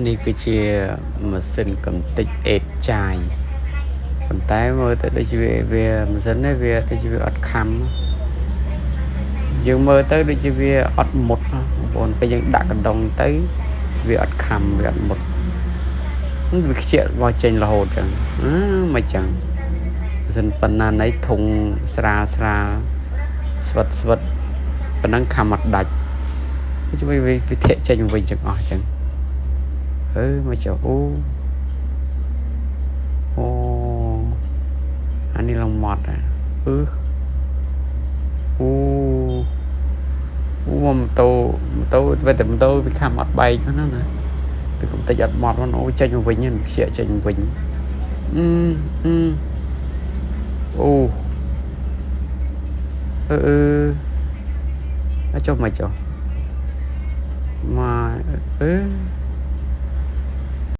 នេះគឺជាម៉ាស៊ីនកំទេចអេតចាយប៉ុន្តែមើលទៅដូចជាវាម៉ាស៊ីននេះវាដូចជាវាអត់ខំយើងមើលទៅដូចជាវាអត់មុតបងប្អូនពេលយើងដាក់កណ្ដុងទៅវាអត់ខំវាអត់មុតវាខ្ជិលមកចេញរហូតចឹងមិនចឹងម៉ាស៊ីនប៉ុណ្ណាណៃធុងស្រាលស្រាលស្វិតស្វិតប៉ុណ្ណឹងខំអត់ដាច់ជួយវាធាក់ចេញវិញចឹងអស់ចឹងមកចុះអូអានេះឡងម៉ត់អូម៉ូតូវាខំអត់បែកហ្នឹងណាពីកំតិចអត់ម៉ត់អូចេញមកវិញហ្នឹងខ្ជិលចេញវិញចុះមកចុះមក